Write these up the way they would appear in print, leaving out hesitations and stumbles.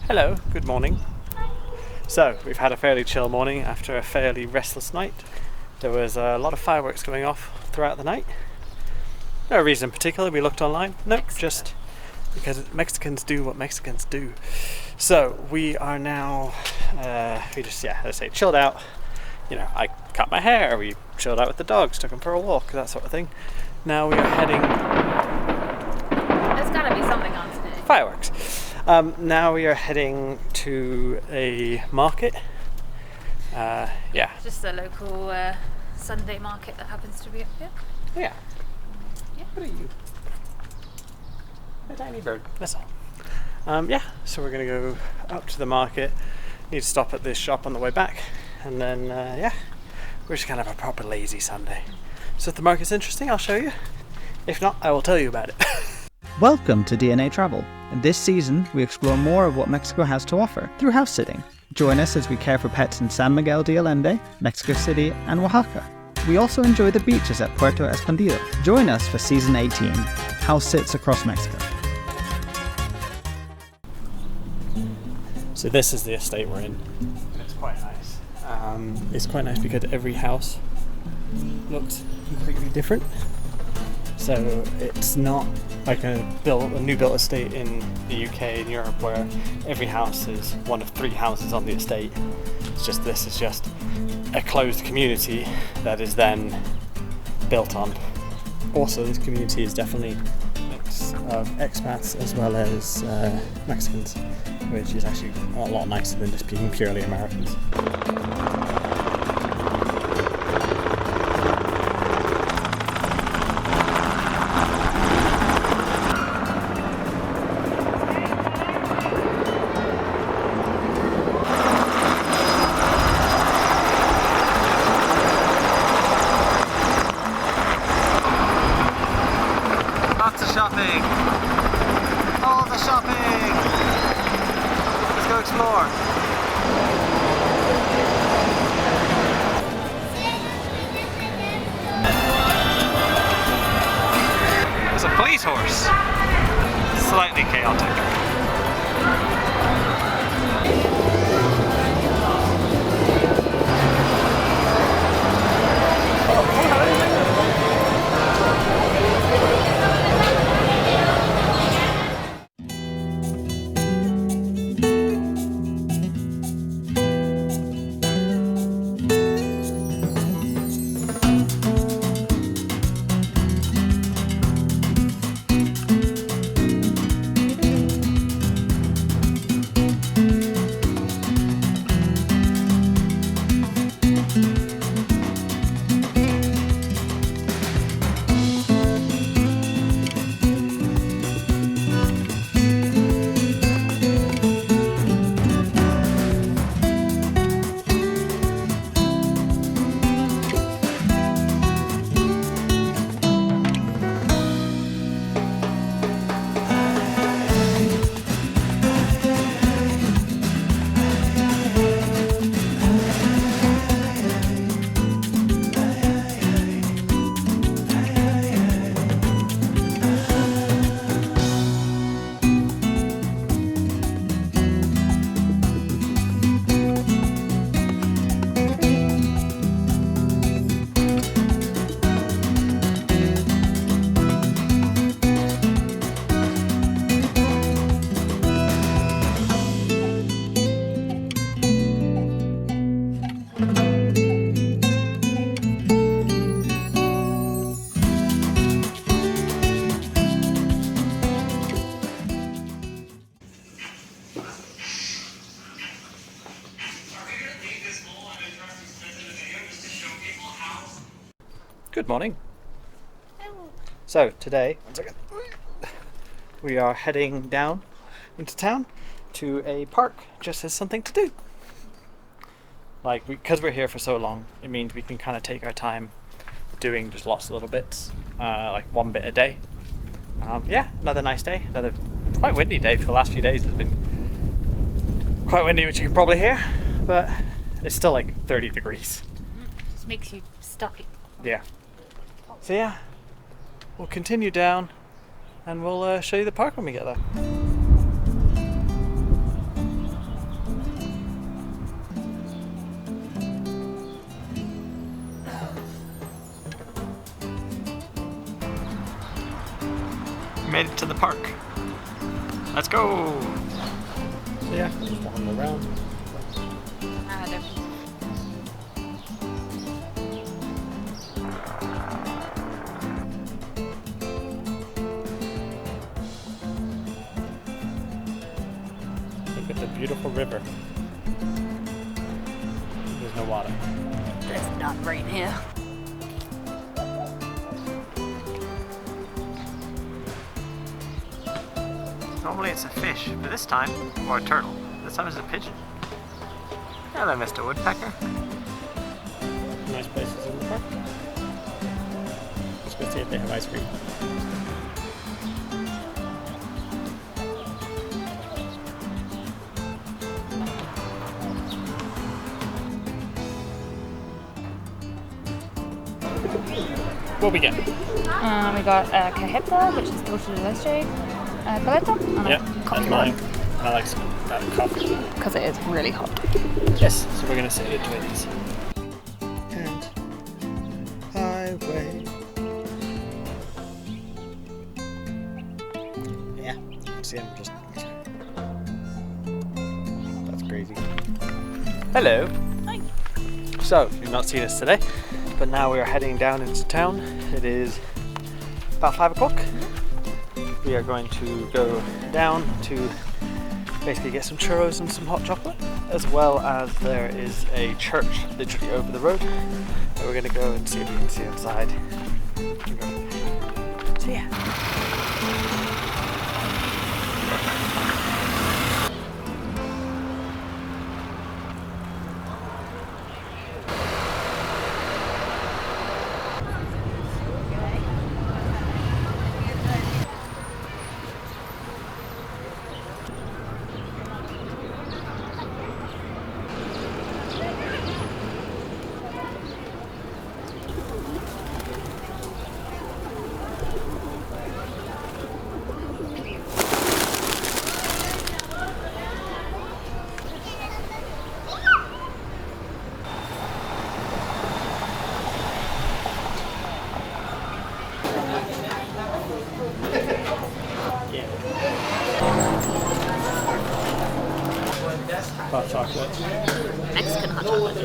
Hello, good morning. So, we've had a fairly chill morning after a fairly restless night. There was a lot of fireworks going off throughout the night. No reason in particular, we looked online. No, just because Mexicans do what Mexicans do. So, we are now, as I say, chilled out. You know, I cut my hair, we chilled out with the dogs, took them for a walk, that sort of thing. Now we are heading... There's gotta be something on today. Fireworks. Now we are heading to a market. Just a local Sunday market that happens to be up here. Yeah. Yeah. What are you? A tiny bird. That's all. So we're gonna go up to the market. Need to stop at this shop on the way back, and then we're just gonna have a proper lazy Sunday. So if the market's interesting, I'll show you. If not, I will tell you about it. Welcome to DNA Travel. In this season, we explore more of what Mexico has to offer through house sitting. Join us as we care for pets in San Miguel de Allende, Mexico City, and Oaxaca. We also enjoy the beaches at Puerto Escondido. Join us for Season 18, House Sits Across Mexico. So this is the estate we're in. It's quite nice. It's quite nice because every house looks completely different. So it's not like a new built estate in the UK and Europe where every house is one of 3 houses on the estate. This is just a closed community that is then built on. Also, this community is definitely a mix of expats as well as Mexicans, which is actually a lot nicer than just being purely Americans. Shopping! All the shopping! Let's go explore! There's a police horse! Slightly chaotic. Good morning. So today, we are heading down into town to a park just as something to do. Because we're here for so long, it means we can kind of take our time doing just lots of little bits, like one bit a day. Another nice day, another quite windy day for the last few days. It's been quite windy, which you can probably hear, but it's still like 30 degrees. Just makes you stuffy. Yeah. So yeah, we'll continue down and we'll show you the park when we get there. made it to the park. Let's go! So yeah, just walking around. Adam. Look at the beautiful river. There's no water. There's none right here. Normally it's a fish, but this time, or a turtle. This time it's a pigeon. Hello, Mr. Woodpecker. Nice places in the park. Let's go see if they have ice cream. What we get? We got cajeta, which is dulce de leche, paleta, and Yep, a that's coffee mine. one. I like some coffee. Because it is really hot. Yes, so we're gonna sit and enjoy these. And highway. Yeah, see, I'm just. That's crazy. Hello. Hi. So, you've not seen us today, but now we are heading down into town. It is about 5 o'clock. We are going to go down to basically get some churros and some hot chocolate, as well as there is a church literally over the road that we're going to go and see if we can see inside. So yeah. Hot chocolate. Mexican hot chocolate.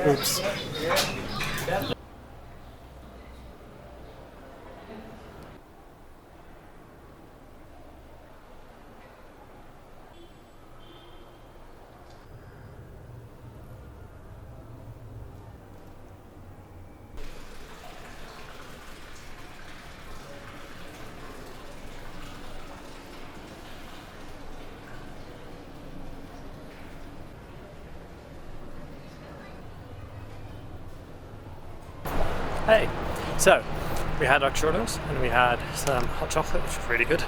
Oops. Hey, so we had our churros and we had some hot chocolate, which was really good.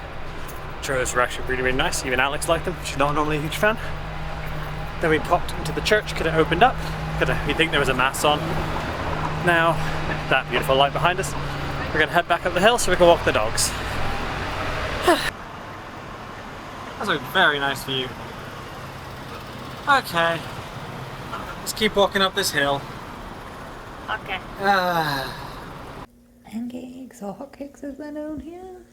Churros were actually really, really nice. Even Alex liked them. She's not normally a huge fan. Then we popped into the church because it opened up. We think there was a mass on. Now, that beautiful light behind us. We're going to head back up the hill so we can walk the dogs. That's a very nice view. Okay, let's keep walking up this hill. Okay. Pancakes or hotcakes as they're known here.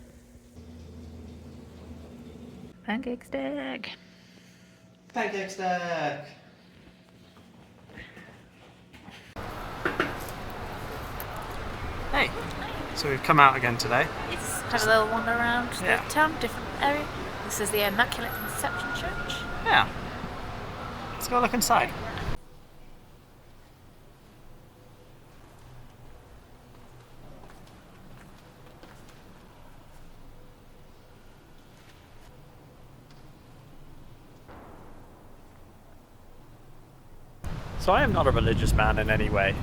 Pancake stack. Pancake stack. Hey, so we've come out again today. Let's have a little wander around Yeah. the town, different area. This is the Immaculate Conception Church. Yeah. Let's go look inside. So I am not a religious man in any way.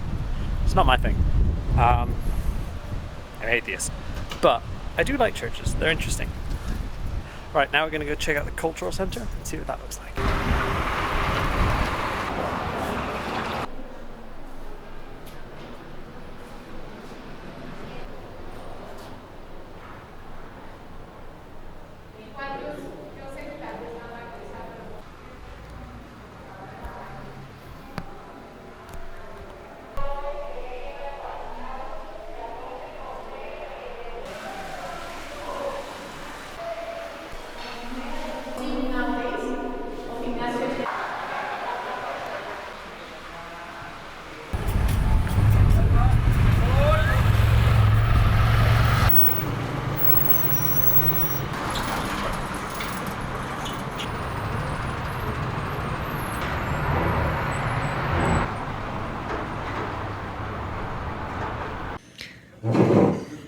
It's not my thing. I'm atheist. But I do like churches. They're interesting. Right, now we're going to go check out the cultural centre and see what that looks like.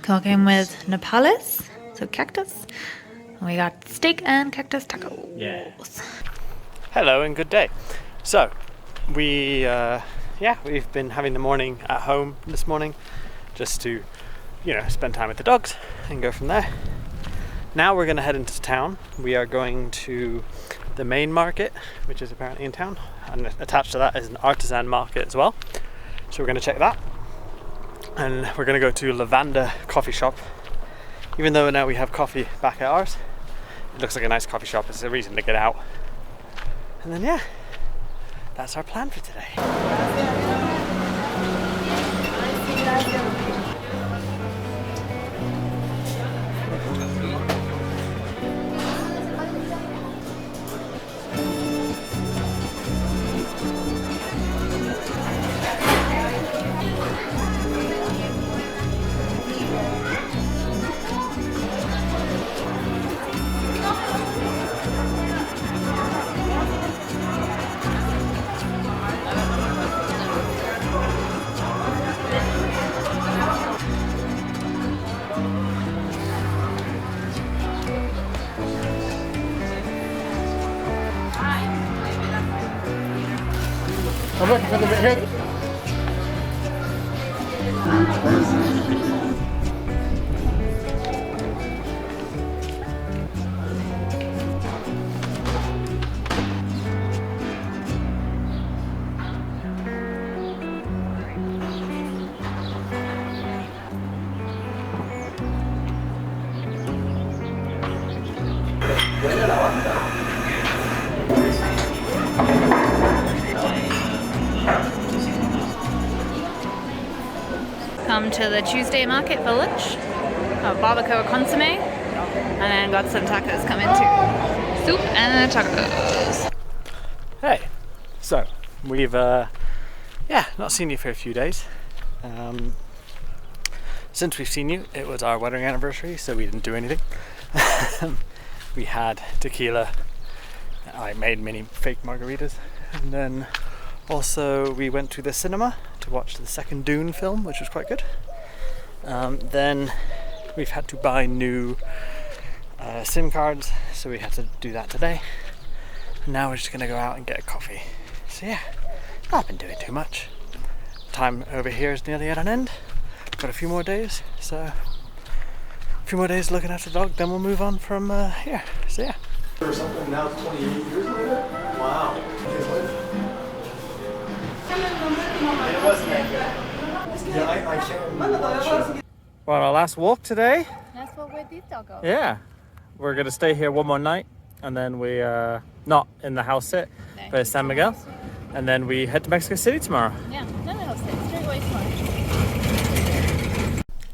Talking with Nepales, so cactus. And we got steak and cactus tacos. Yeah. Hello and good day. So, we've been having the morning at home this morning, just to, spend time with the dogs and go from there. Now we're going to head into town. We are going to the main market, which is apparently in town, and attached to that is an artisan market as well. So we're going to check that, and we're going to go to Lavanda coffee shop. Even though now we have coffee back at ours, it looks like a nice coffee shop. It's a reason to get out. And then that's our plan for today. I'm looking for the bit here. Come to the Tuesday market for lunch. Got barbacoa consomme, and then got some tacos coming too. Soup and tacos. Hey, so we've not seen you for a few days. Since we've seen you, it was our wedding anniversary, so we didn't do anything. We had tequila. I made mini fake margaritas, and then also we went to the cinema to watch the second Dune film, which was quite good. Then we've had to buy new SIM cards, so we had to do that today. And now we're just going to go out and get a coffee. So yeah, not been doing too much. Time over here is nearly at an end. Got a few more days, so a few more days looking after the dog, then we'll move on from here. So yeah. Or something now 28 years later? Wow. It wasn't that good. Yeah, I can't remember. We're on our last walk today. That's what we did, doggo. Yeah. We're going to stay here one more night, and then we, not in the house sit, but San Miguel. And then we head to Mexico City tomorrow. Yeah, no house sit, straight away tomorrow.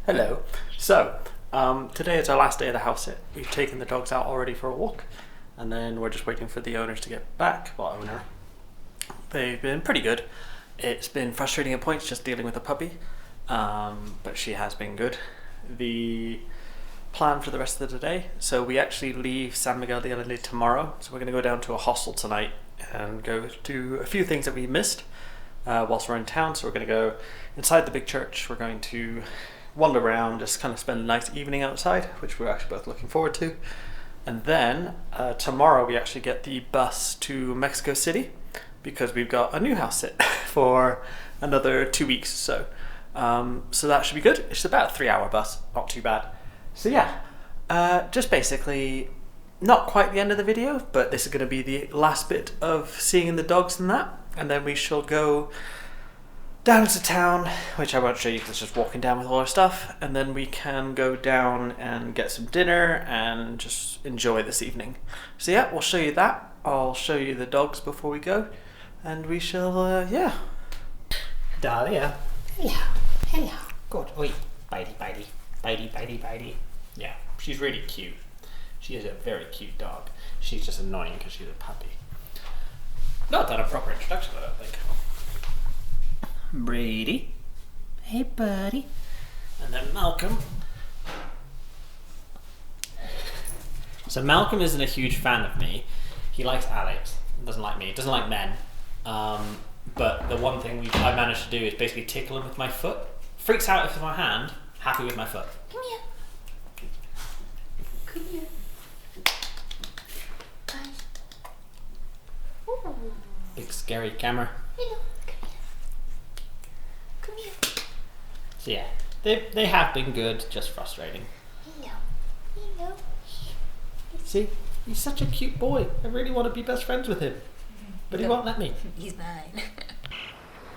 Hello. So, today is our last day of the house sit. We've taken the dogs out already for a walk, and then we're just waiting for the owners to get back. Well, owner. They've been pretty good. It's been frustrating at points just dealing with the puppy, but she has been good. The plan for the rest of the day, so we actually leave San Miguel de Allende tomorrow, so we're going to go down to a hostel tonight and go do a few things that we missed whilst we're in town. So we're going to go inside the big church, we're going to wander around, just kind of spend a nice evening outside, which we're actually both looking forward to. And then tomorrow we actually get the bus to Mexico City, because we've got a new house sit for another 2 weeks or so. So that should be good. It's about a 3-hour bus, not too bad. So yeah, just basically not quite the end of the video, but this is going to be the last bit of seeing the dogs and that. And then we shall go down to town, which I won't show you because it's just walking down with all our stuff. And then we can go down and get some dinner and just enjoy this evening. So yeah, we'll show you that. I'll show you the dogs before we go. And we shall, Dahlia. Hello. Hello. Good. Oi. Bitey, bitey. Bitey, bitey, bitey. Yeah, she's really cute. She is a very cute dog. She's just annoying because she's a puppy. Not that a proper introduction, I don't think. Brady. Hey, buddy. And then Malcolm. So Malcolm isn't a huge fan of me. He likes Alex. He doesn't like me. He doesn't like men. But the one thing I managed to do is basically tickle him with my foot. Freaks out if it's my hand. happy with my foot. Come here. Come here. Ooh. Big scary camera. Hello. Come here. So yeah, they have been good, just frustrating. Hello. Hello. See, he's such a cute boy. I really want to be best friends with him, but he won't let me. He's mine.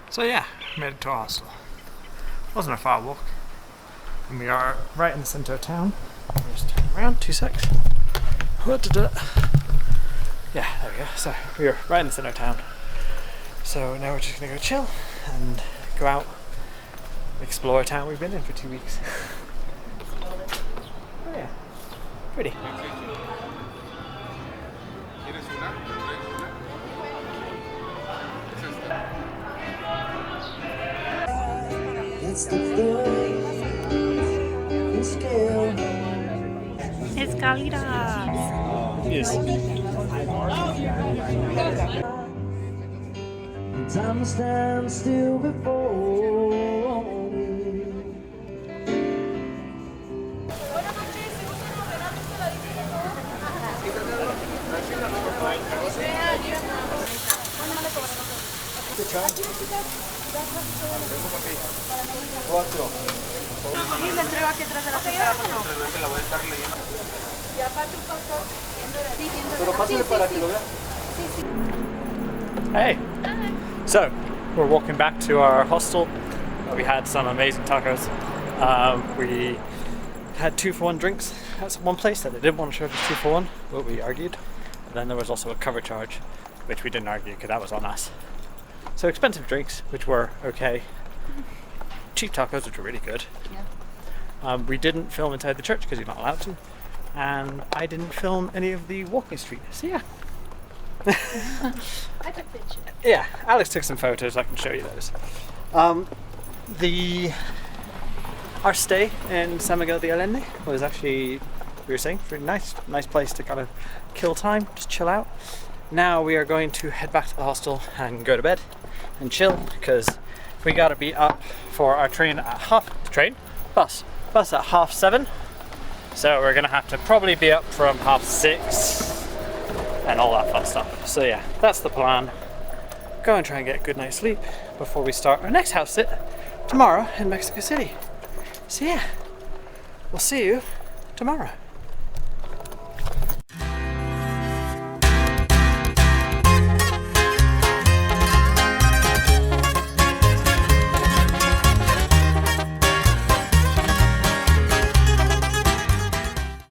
So yeah, made it to our hostel. Wasn't a far walk. And we are right in the centre of town. I'll just turn around, 2 secs. Yeah, there we go. So we are right in the centre of town. So now we're just gonna go chill and go out, explore a town we've been in for 2 weeks. Oh yeah, pretty. Escalitas. Yes. Time stands still before me. Hey! So, we're walking back to our hostel. We had some amazing tacos. We had 2-for-1 drinks at one place that they didn't want to show us 2-for-1, but we argued. And then there was also a cover charge, which we didn't argue because that was on us. So expensive drinks, which were okay. Cheap tacos, which were really good. Yeah. We didn't film inside the church because you're not allowed to. And I didn't film any of the walking street. So yeah. I took pictures. Yeah, Alex took some photos. I can show you those. Our stay in San Miguel de Allende was actually, we were saying, pretty nice place to kind of kill time, just chill out. Now we are going to head back to the hostel and go to bed and chill because we got to be up for our train at bus at 7:30. So we're gonna have to probably be up from 6:30. And all that fun stuff. So yeah, that's the plan. Go and try and get a good night's sleep before we start our next house sit tomorrow in Mexico City. So yeah, we'll see you tomorrow.